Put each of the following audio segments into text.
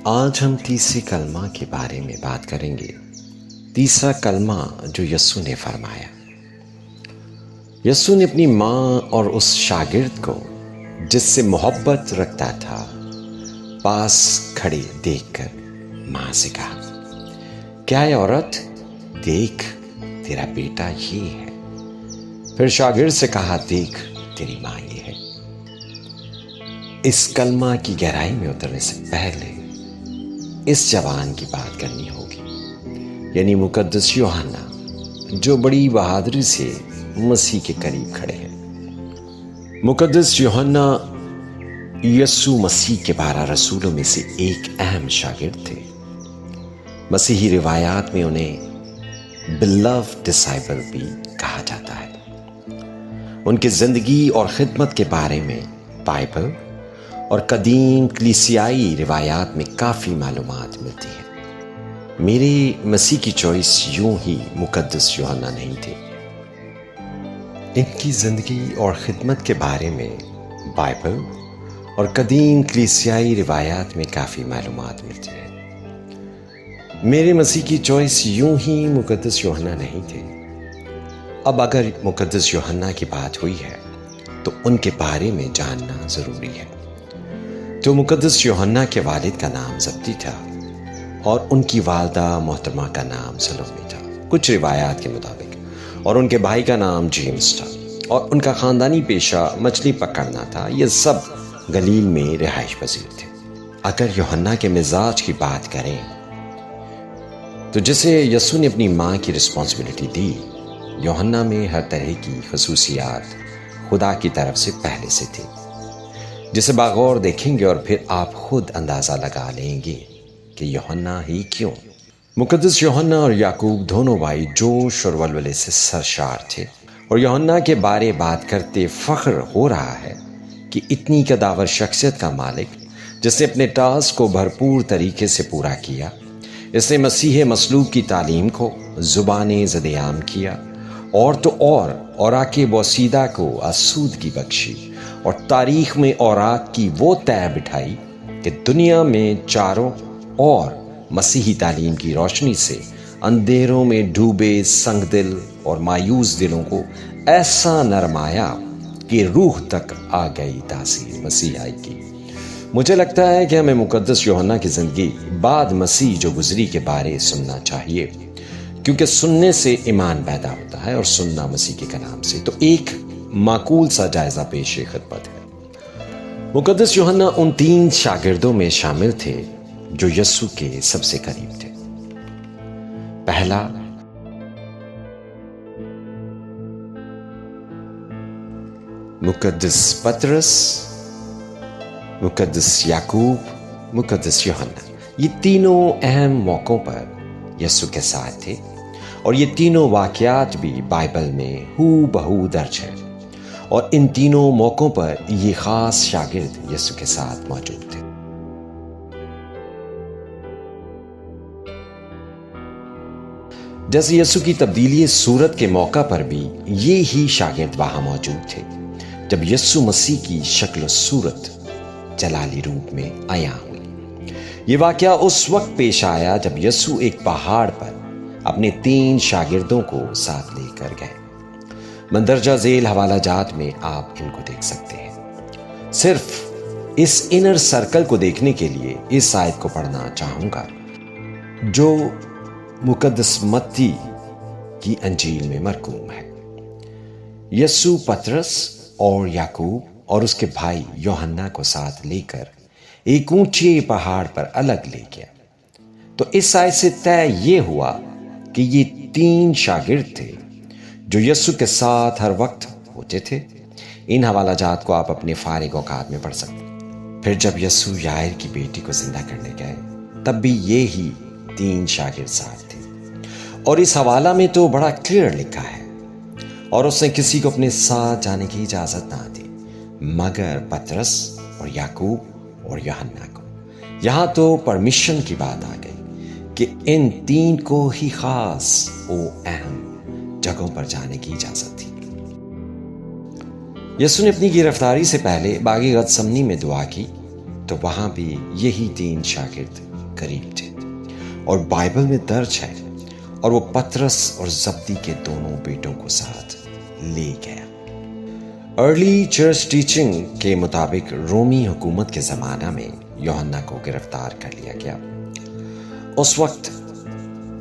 آج ہم تیسرے کلمہ کے بارے میں بات کریں گے۔ تیسرا کلمہ جو یسوع نے فرمایا۔ یسوع نے اپنی ماں اور اس شاگرد کو جس سے محبت رکھتا تھا پاس کھڑے دیکھ کر ماں سے کہا، کیا ہے عورت، دیکھ تیرا بیٹا یہ ہے۔ پھر شاگرد سے کہا، دیکھ تیری ماں یہ ہے۔ اس کلمہ کی گہرائی میں اترنے سے پہلے اس جوان کی بات کرنی ہوگی، یعنی مقدس یوحنا، جو بڑی بہادری سے مسیح کے قریب کھڑے ہیں۔ مقدس یوحنا یسوع مسیح کے 12 رسولوں میں سے ایک اہم شاگرد تھے۔ مسیحی روایات میں انہیں beloved disciple بھی کہا جاتا ہے۔ ان کی زندگی اور خدمت کے بارے میں بائبل اور قدیم کلیسیائی روایات میں کافی معلومات ملتی ہے۔ میرے مسیح کی چوائس یوں ہی مقدس یوحنا نہیں تھے۔ ان کی زندگی اور خدمت کے بارے میں بائبل اور قدیم کلیسیائی روایات میں کافی معلومات ملتی ہے۔ میرے مسیح کی چوائس یوں ہی مقدس یوحنا نہیں تھے۔ اب اگر مقدس یوحنا کی بات ہوئی ہے تو ان کے بارے میں جاننا ضروری ہے۔ تو مقدس یوحنا کے والد کا نام زبدی تھا اور ان کی والدہ محترمہ کا نام سلومی تھا کچھ روایات کے مطابق، اور ان کے بھائی کا نام جیمز تھا، اور ان کا خاندانی پیشہ مچھلی پکڑنا تھا۔ یہ سب گلیل میں رہائش پذیر تھے۔ اگر یوحنا کے مزاج کی بات کریں تو جسے یسوع نے اپنی ماں کی رسپانسبلٹی دی، یوحنا میں ہر طرح کی خصوصیات خدا کی طرف سے پہلے سے تھی، جسے باغور دیکھیں گے اور پھر آپ خود اندازہ لگا لیں گے کہ یوحنا ہی کیوں۔ مقدس یوحنا اور یعقوب دونوں بھائی جوش اور ولولے سے سرشار تھے، اور یوحنا کے بارے بات کرتے فخر ہو رہا ہے کہ اتنی قداور شخصیت کا مالک، جس نے اپنے ٹاسک کو بھرپور طریقے سے پورا کیا، اس نے مسیح مصلوب کی تعلیم کو زبان زد عام کیا، اور تو اور اوراق بوسیدہ کو آسودگی بخشی، اور تاریخ میں اوراق کی وہ طے بٹھائی کہ دنیا میں چاروں اور مسیحی تعلیم کی روشنی سے اندھیروں میں ڈوبے سنگ دل اور مایوس دلوں کو ایسا نرمایا کہ روح تک آ گئی تاثیر مسیحائی کی۔ مجھے لگتا ہے کہ ہمیں مقدس یوحنا کی زندگی بعد مسیح جو گزری کے بارے سننا چاہیے، کیونکہ سننے سے ایمان پیدا ہوتا ہے اور سننا مسیح کے کلام سے۔ تو ایک معقول سا جائزہ پیش خدمت ہے۔ مقدس یوحنا ان 3 شاگردوں میں شامل تھے جو یسوع کے سب سے قریب تھے۔ پہلا، مقدس پطرس، مقدس یعقوب، مقدس یوحنا۔ یہ تینوں اہم موقعوں پر یسوع کے ساتھ تھے، اور یہ تینوں واقعات بھی بائبل میں ہو بہو درج ہے، اور ان تینوں موقعوں پر یہ خاص شاگرد یسوع کے ساتھ موجود تھے۔ جیسے یسوع کی تبدیلی صورت کے موقع پر بھی یہ ہی شاگرد وہاں موجود تھے جب یسوع مسیح کی شکل و صورت جلالی روپ میں عیاں ہوئی۔ یہ واقعہ اس وقت پیش آیا جب یسوع ایک پہاڑ پر اپنے 3 شاگردوں کو ساتھ لے کر گئے۔ مندرجہ ذیل حوالہ جات میں آپ ان کو دیکھ سکتے ہیں۔ صرف اس انر سرکل کو دیکھنے کے لیے اس آیت کو پڑھنا چاہوں گا جو مقدس متی کی انجیل میں مرقوم ہے۔ یسوع پطرس اور یعقوب اور اس کے بھائی یوحنا کو ساتھ لے کر ایک اونچے پہاڑ پر الگ لے گیا۔ تو اس آیت سے طے یہ ہوا کہ یہ 3 شاگرد تھے جو یسوع کے ساتھ ہر وقت ہوتے تھے۔ ان حوالہ جات کو آپ اپنے فارغ اوقات میں پڑھ سکتے ہیں۔ پھر جب یسوع یائر کی بیٹی کو زندہ کرنے گئے تب بھی یہی 3 شاگرد ساتھ تھے، اور اس حوالہ میں تو بڑا کلیئر لکھا ہے، اور اس نے کسی کو اپنے ساتھ جانے کی اجازت نہ دی مگر پطرس اور یعقوب اور یوحنا کو۔ یہاں تو پرمیشن کی بات آ گئی کہ ان 3 کو ہی خاص اہم جگہوں پر جانے کی اجازت تھی۔ یسوع نے اپنی گرفتاری سے پہلے باغ گتسمنی میں دعا کی تو وہاں بھی یہی 3 شاگرد قریب تھے، اور بائبل میں درج ہے اور وہ پترس اور زبدی کے دونوں بیٹوں کو ساتھ لے گیا۔ ارلی چرچ ٹیچنگ کے مطابق رومی حکومت کے زمانہ میں یوحنا کو گرفتار کر لیا گیا۔ اس وقت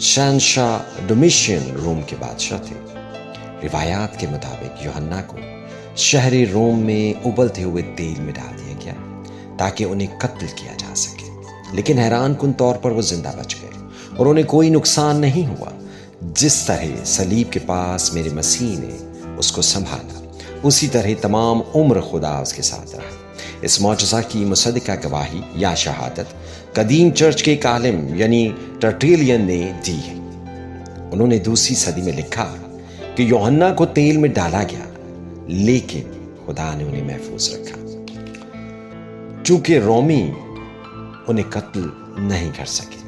شہنشاہ ڈومیشین روم کے بادشاہ تھے۔ روایات کے مطابق یوحنا کو شہر روم میں ابلتے ہوئے تیل میں ڈال دیا گیا تاکہ انہیں قتل کیا جا سکے، لیکن حیران کن طور پر وہ زندہ بچ گئے اور انہیں کوئی نقصان نہیں ہوا۔ جس طرح صلیب کے پاس میرے مسیح نے اس کو سنبھالا، اسی طرح تمام عمر خدا اس کے ساتھ رہا۔ اس معجزہ کی مصدقہ گواہی یا شہادت قدیم چرچ کے ایک عالم یعنی ٹرٹیلین نے دی ہے۔ انہوں نے 2 صدی میں لکھا کہ یوحنا کو تیل میں ڈالا گیا، لیکن خدا نے انہیں محفوظ رکھا۔ چونکہ رومی انہیں قتل نہیں کر سکے،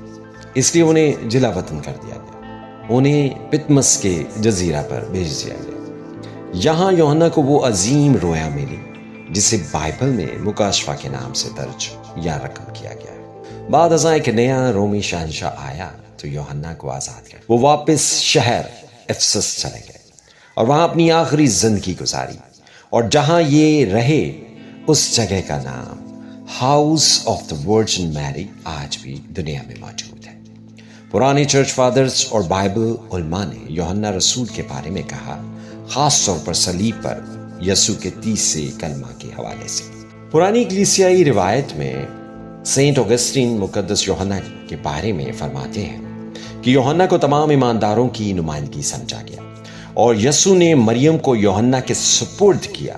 اس لیے انہیں جلا وطن کر دیا گیا، انہیں پتمس کے جزیرہ پر بھیج دیا گیا۔ یہاں یوحنا کو وہ عظیم رویا ملی جسے بائبل میں مکاشفہ کے نام سے درج یا رقم کیا گیا ہے۔ بعد ازاں ایک نیا رومی شہنشاہ آیا تو یوحنا کو آزاد کر وہ واپس شہر افسس چلے گئے اور وہاں اپنی آخری زندگی گزاری، اور جہاں یہ رہے اس جگہ کا نام ہاؤس آف دا ورجن میری آج بھی دنیا میں موجود ہے۔ پرانے چرچ فادرز اور بائبل علماء نے یوحنا رسول کے بارے میں کہا، خاص طور پر صلیب پر یسوع کے 30 کلمہ کے حوالے سے۔ پرانی کلیسیائی روایت میں سینٹ اوگسٹین مقدس یوحنا کے بارے میں فرماتے ہیں کہ یوحنا کو تمام ایمانداروں کی نمائندگی سمجھا گیا اور یسوع نے مریم کو یوحنا کے سپرد کیا،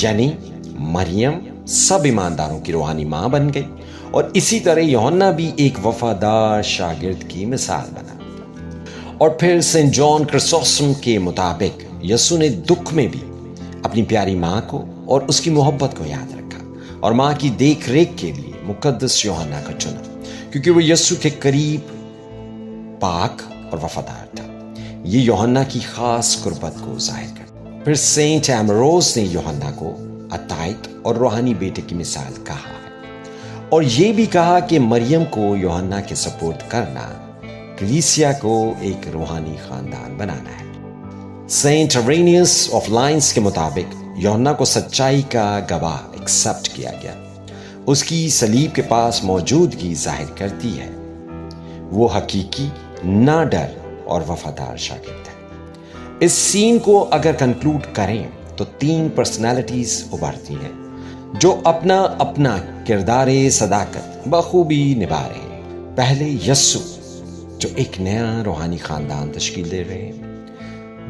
یعنی مریم سب ایمانداروں کی روحانی ماں بن گئی، اور اسی طرح یوحنا بھی ایک وفادار شاگرد کی مثال بنا۔ اور پھر سینٹ جان کرسوسٹم کے مطابق یسوع نے دکھ میں بھی اپنی پیاری ماں کو اور اس کی محبت کو یاد رکھا اور ماں کی دیکھ ریکھ کے لیے مقدس یوحنا کو چنا، کیونکہ وہ یسوع کے قریب، پاک اور وفادار تھا۔ یہ یوحنا کی خاص قربت کو ظاہر کرتا۔ پھر سینٹ ایمروز نے یوحنا کو عطائت اور روحانی بیٹے کی مثال کہا ہے، اور یہ بھی کہا کہ مریم کو یوحنا کے سپرد کرنا کلیسیا کو ایک روحانی خاندان بنانا ہے۔ سینٹ ارینیس آف لائنس کے مطابق یوحنا کو سچائی کا گواہ ایکسپٹ کیا گیا، اس کی صلیب کے پاس موجودگی ظاہر کرتی ہے، وہ حقیقی، نہ ڈر اور وفادار شاگرد ہے۔ اس سین کو اگر کنکلوڈ کریں تو 3 پرسنالٹیز ابھرتی ہیں جو اپنا اپنا کردار صداقت بخوبی نبھا رہے ہیں۔ پہلے یسوع جو ایک نیا روحانی خاندان تشکیل دے رہے ہیں،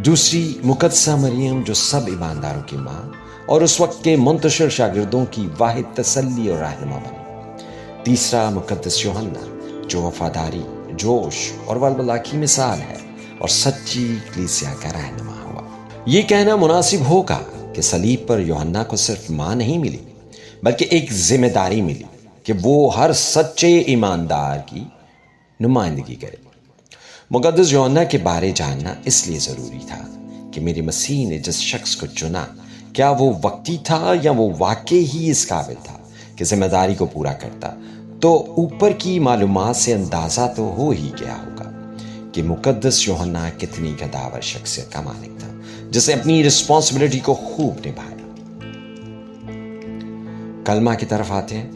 دوسری مقدسہ مریم جو سب ایمانداروں کی ماں اور اس وقت کے منتشر شاگردوں کی واحد تسلی اور رہنما بنی، تیسرا مقدس یوحنا جو وفاداری، جوش اور ولولہ کی مثال ہے اور سچی کلیسیا کا رہنما ہوا۔ یہ کہنا مناسب ہوگا کہ صلیب پر یوحنا کو صرف ماں نہیں ملی، بلکہ ایک ذمہ داری ملی کہ وہ ہر سچے ایماندار کی نمائندگی کرے۔ مقدس یوحنا کے بارے جاننا اس لیے ضروری تھا کہ میرے مسیح نے جس شخص کو چنا، کیا وہ وقتی تھا یا وہ واقعی ہی اس قابل تھا کہ ذمہ داری کو پورا کرتا۔ تو اوپر کی معلومات سے اندازہ تو ہو ہی گیا ہوگا کہ مقدس یوحنا کتنی گداور شخصیت کا مالک تھا، جس نے اپنی رسپانسبلٹی کو خوب نبھایا۔ کلمہ کی طرف آتے ہیں۔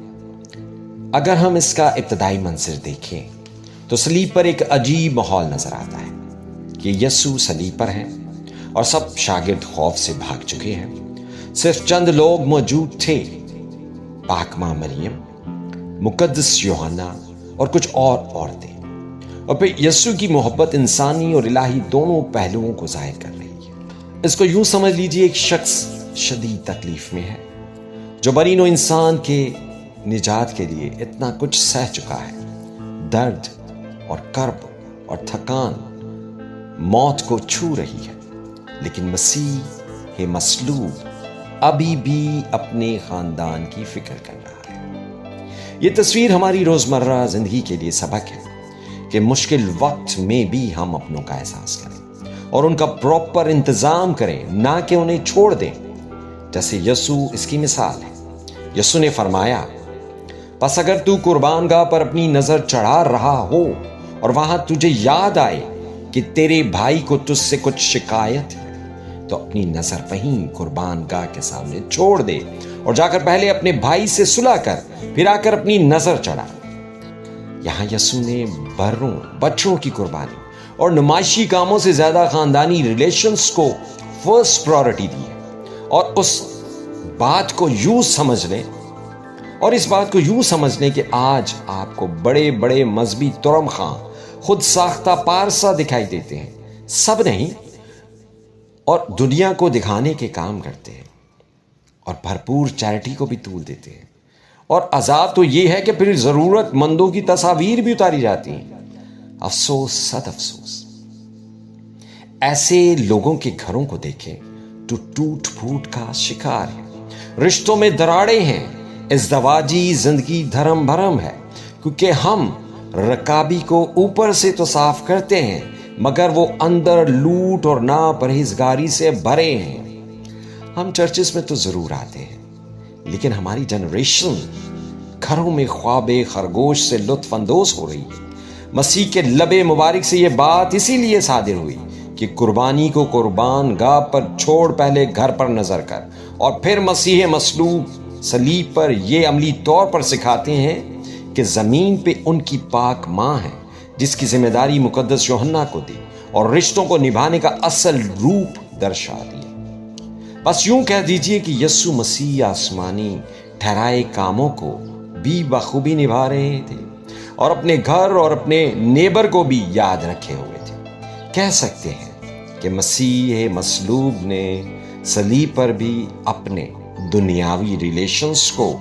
اگر ہم اس کا ابتدائی منظر دیکھیں تو صلیب پر ایک عجیب ماحول نظر آتا ہے کہ یسوع صلیب پر ہیں اور سب شاگرد خوف سے بھاگ چکے ہیں، صرف چند لوگ موجود تھے، پاک ماں مریم، مقدس یوحنا اور کچھ اور عورتیں۔ اور پھر یسوع کی محبت انسانی اور الہی دونوں پہلوؤں کو ظاہر کر رہی ہے۔ اس کو یوں سمجھ لیجیے، ایک شخص شدید تکلیف میں ہے جو بری نوع انسان کے نجات کے لیے اتنا کچھ سہ چکا ہے، درد اور کرب اور تھکان موت کو چھو رہی ہے، لیکن مسیح مصلوب ابھی بھی اپنے خاندان کی فکر کر رہا ہے۔ یہ تصویر ہماری روزمرہ زندگی کے لیے سبق ہے کہ مشکل وقت میں بھی ہم اپنوں کا احساس کریں اور ان کا پراپر انتظام کریں، نہ کہ انہیں چھوڑ دیں، جیسے یسوع اس کی مثال ہے۔ یسوع نے فرمایا، بس اگر تو قربان گاہ پر اپنی نظر چڑھا رہا ہو اور وہاں تجھے یاد آئے کہ تیرے بھائی کو تجھ سے کچھ شکایت ہے تو اپنی نظر وہیں قربان گاہ کے سامنے چھوڑ دے اور جا کر پہلے اپنے بھائی سے صلح کر، پھر آ کر اپنی نظر چڑھا۔ یہاں یسوع نے بروں بچوں کی قربانی اور نمائشی کاموں سے زیادہ خاندانی ریلیشنز کو فرسٹ پرائورٹی دی ہے، اور اس بات کو یوں سمجھ لیں کہ آج آپ کو بڑے بڑے مذہبی ترم خاں خود ساختہ پارسا دکھائی دیتے ہیں، سب نہیں، اور دنیا کو دکھانے کے کام کرتے ہیں اور بھرپور چیریٹی کو بھی طول دیتے ہیں، اور عذاب تو یہ ہے کہ پھر ضرورت مندوں کی تصاویر بھی اتاری جاتی ہیں۔ افسوس، صد افسوس، ایسے لوگوں کے گھروں کو دیکھیں تو ٹوٹ پھوٹ کا شکار ہے، رشتوں میں دراڑیں ہیں، ازدواجی زندگی دھرم بھرم ہے، کیونکہ ہم رکابی کو اوپر سے تو صاف کرتے ہیں مگر وہ اندر لوٹ اور ناپرہیزگاری سے بھرے ہیں۔ ہم چرچز میں تو ضرور آتے ہیں، لیکن ہماری جنریشن گھروں میں خواب خرگوش سے لطف اندوز ہو رہی ہے۔ مسیح کے لب مبارک سے یہ بات اسی لیے صادر ہوئی کہ قربانی کو قربان گاہ پر چھوڑ پہلے گھر پر نظر کر، اور پھر مسیح مصلوب صلیب پر یہ عملی طور پر سکھاتے ہیں کہ زمین پہ ان کی پاک ماں ہے جس کی ذمہ داری مقدس یوحنا کو دی اور رشتوں کو نبھانے کا اصل روپ درشا دیا۔ بس یوں کہہ دیجئے کہ یسوع مسیح آسمانی ٹھہرائے کاموں کو بھی بخوبی نبھا رہے تھے اور اپنے گھر اور اپنے نیبر کو بھی یاد رکھے ہوئے تھے۔ کہہ سکتے ہیں کہ مسیح مصلوب نے صلیب پر بھی اپنے دنیاوی ریلیشنز کو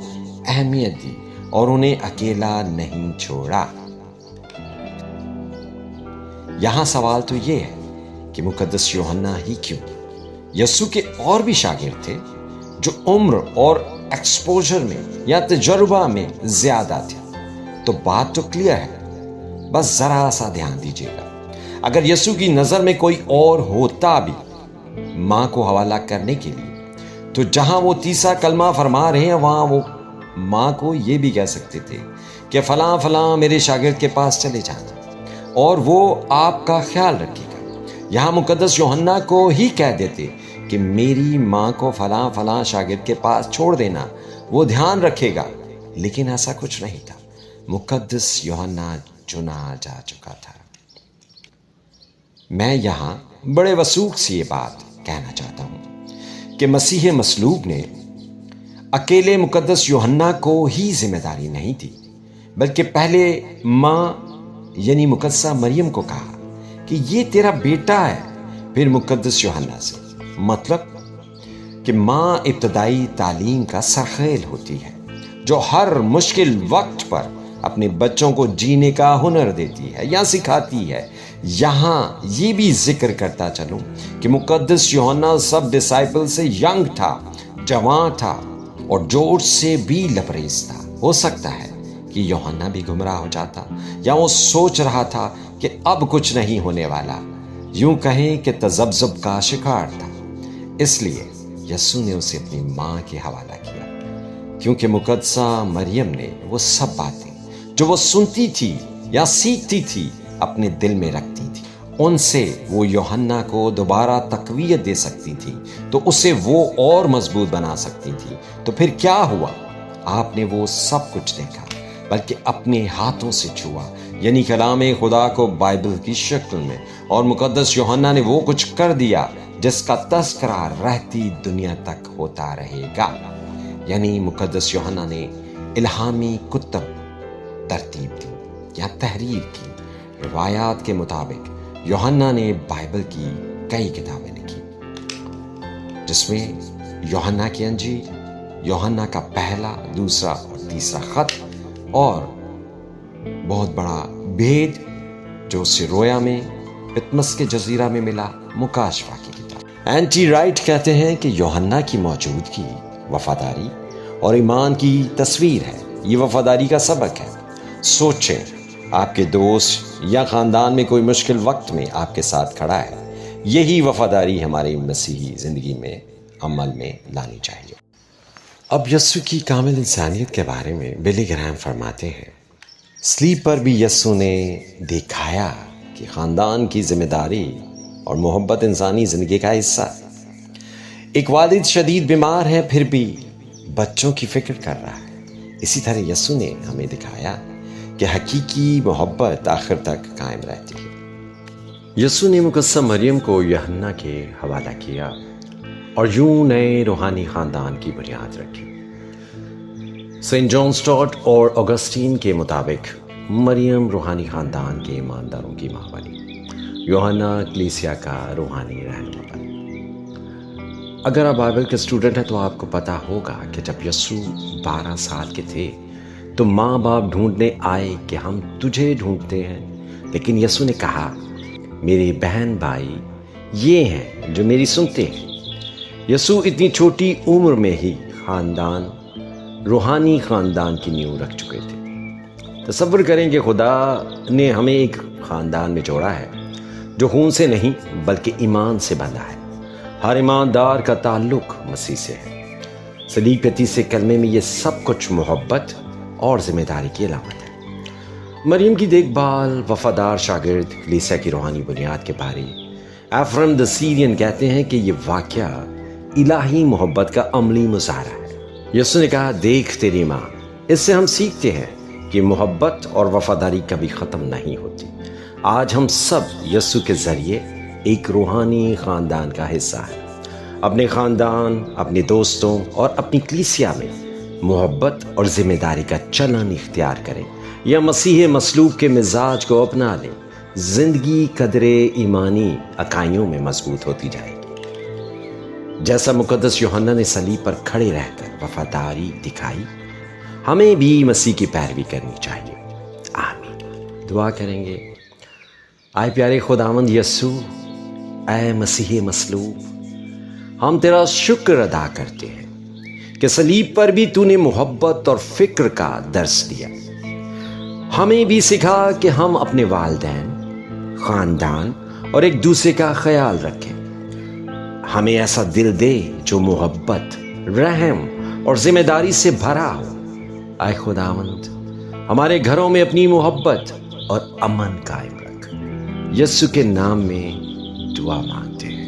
اہمیت دی اور انہیں اکیلا نہیں چھوڑا۔ یہاں سوال تو یہ ہے کہ مقدس یوحنا ہی کیوں؟ یسوع کے اور بھی شاگرد تھے جو عمر اور ایکسپوجر میں یا تجربہ میں زیادہ تھے، تو بات تو کلیئر ہے، بس ذرا سا دھیان دیجیے گا۔ اگر یسوع کی نظر میں کوئی اور ہوتا بھی ماں کو حوالہ کرنے کے لیے، تو جہاں وہ تیسرا کلمہ فرما رہے ہیں وہاں وہ ماں کو یہ بھی کہہ سکتے تھے کہ فلاں فلاں میرے شاگرد کے پاس چلے جانا اور وہ آپ کا خیال رکھے گا۔ یہاں مقدس یوحنا کو ہی کہہ دیتے کہ میری ماں کو فلاں فلاں شاگرد کے پاس چھوڑ دینا، وہ دھیان رکھے گا، لیکن ایسا کچھ نہیں تھا۔ مقدس یوحنا چنا جا چکا تھا۔ میں یہاں بڑے وثوق سے یہ بات کہنا چاہتا ہوں کہ مسیح مصلوب نے اکیلے مقدس یوحنا کو ہی ذمہ داری نہیں دی، بلکہ پہلے ماں یعنی مقدسہ مریم کو کہا کہ یہ تیرا بیٹا ہے، پھر مقدس یوحنا سے، مطلب کہ ماں ابتدائی تعلیم کا سرخیل ہوتی ہے جو ہر مشکل وقت پر اپنے بچوں کو جینے کا ہنر دیتی ہے یا سکھاتی ہے۔ یہاں یہ بھی ذکر کرتا چلوں کہ مقدس یوحنا سب ڈسائپل سے ینگ تھا، جوان تھا اور جوش سے بھی لبریز تھا۔ ہو سکتا ہے کہ یوحنا بھی گمراہ ہو جاتا یا وہ سوچ رہا تھا کہ اب کچھ نہیں ہونے والا، یوں کہیں کہ تذبذب کا شکار تھا۔ اس لیے یسوع نے اسے اپنی ماں کے حوالہ کیا، کیونکہ مقدسہ مریم نے وہ سب باتیں جو وہ سنتی تھی یا سیکھتی تھی اپنے دل میں رکھتی تھی، ان سے وہ یوحنا کو دوبارہ تقویت دے سکتی تھی، تو اسے وہ اور مضبوط بنا سکتی تھی۔ تو پھر کیا ہوا؟ آپ نے وہ سب کچھ دیکھا، بلکہ اپنے ہاتھوں سے چھوا، یعنی کلام خدا کو بائبل کی شکل میں، اور مقدس یوحنا نے وہ کچھ کر دیا جس کا تذکرہ رہتی دنیا تک ہوتا رہے گا۔ یعنی مقدس یوحنا نے الہامی کتب ترتیب دی یا تحریر کی۔ روایات کے مطابق یوحنا نے بائبل کی کئی کتابیں لکھی، جس میں یوحنا کی انجیل، یوحنا کا پہلا، دوسرا اور تیسرا خط، اور بہت بڑا بھید جو اسے رویا میں پتمس کے جزیرہ میں ملا، مکاشفہ کی کتاب۔ اینٹی رائٹ کہتے ہیں کہ یوحنا کی موجودگی وفاداری اور ایمان کی تصویر ہے، یہ وفاداری کا سبق ہے۔ سوچیں، آپ کے دوست یا خاندان میں کوئی مشکل وقت میں آپ کے ساتھ کھڑا ہے، یہی وفاداری ہماری مسیحی زندگی میں عمل میں لانی چاہیے۔ اب یسوع کی کامل انسانیت کے بارے میں بلی گرہم فرماتے ہیں، صلیب پر بھی یسوع نے دکھایا کہ خاندان کی ذمہ داری اور محبت انسانی زندگی کا حصہ ہے۔ ایک والد شدید بیمار ہے، پھر بھی بچوں کی فکر کر رہا ہے۔ اسی طرح یسوع نے ہمیں دکھایا کہ حقیقی محبت آخر تک قائم رہتی ہے۔ یسوع نے مقدسہ مریم کو یوحنا کے حوالہ کیا اور یوں نئے روحانی خاندان کی بنیاد رکھی۔ سینٹ جان سٹارٹ اور اگسٹین کے مطابق مریم روحانی خاندان کے ایمانداروں کی ماں بنی، یوحنا کلیسیا کا روحانی رہنما بنا۔ اگر آپ بائبل کے اسٹوڈنٹ ہیں تو آپ کو پتا ہوگا کہ جب یسوع 12 سال کے تھے تو ماں باپ ڈھونڈنے آئے کہ ہم تجھے ڈھونڈتے ہیں، لیکن یسوع نے کہا، میرے بہن بھائی یہ ہیں جو میری سنتے ہیں۔ یسوع اتنی چھوٹی عمر میں ہی روحانی خاندان کی نیو رکھ چکے تھے۔ تصور کریں کہ خدا نے ہمیں ایک خاندان میں جوڑا ہے جو خون سے نہیں بلکہ ایمان سے بندھا ہے۔ ہر ایماندار کا تعلق مسیح سے ہے۔ صلیب کے تیسرے کلمے میں یہ سب کچھ محبت اور ذمہ داری کی علامت ہے۔ مریم کی دیکھ بھال، وفادار شاگرد، کلیسیا کی روحانی بنیاد کے بارے ایفرم دی سیرین کہتے ہیں کہ یہ واقعہ الہی محبت کا عملی مظاہرہ ہے۔ یسوع نے کہا، دیکھ تیری ماں۔ اس سے ہم سیکھتے ہیں کہ محبت اور وفاداری کبھی ختم نہیں ہوتی۔ آج ہم سب یسوع کے ذریعے ایک روحانی خاندان کا حصہ ہیں۔ اپنے خاندان، اپنے دوستوں اور اپنی کلیسیا میں محبت اور ذمہ داری کا چلن اختیار کریں یا مسیح مصلوب کے مزاج کو اپنا لیں۔ زندگی قدرے ایمانی عقائدوں میں مضبوط ہوتی جائے گی۔ جیسا مقدس یوحنا نے صلیب پر کھڑے رہ کر وفاداری دکھائی، ہمیں بھی مسیح کی پیروی کرنی چاہیے۔ آمین۔ دعا کریں گے۔ آئے پیارے خداوند یسوع، اے مسیح مصلوب، ہم تیرا شکر ادا کرتے ہیں کہ صلیب پر بھی تو نے محبت اور فکر کا درس دیا۔ ہمیں بھی سکھا کہ ہم اپنے والدین، خاندان اور ایک دوسرے کا خیال رکھیں۔ ہمیں ایسا دل دے جو محبت، رحم اور ذمہ داری سے بھرا ہو۔ اے خداوند، ہمارے گھروں میں اپنی محبت اور امن قائم رکھ۔ یسوع کے نام میں دعا مانگتے ہیں۔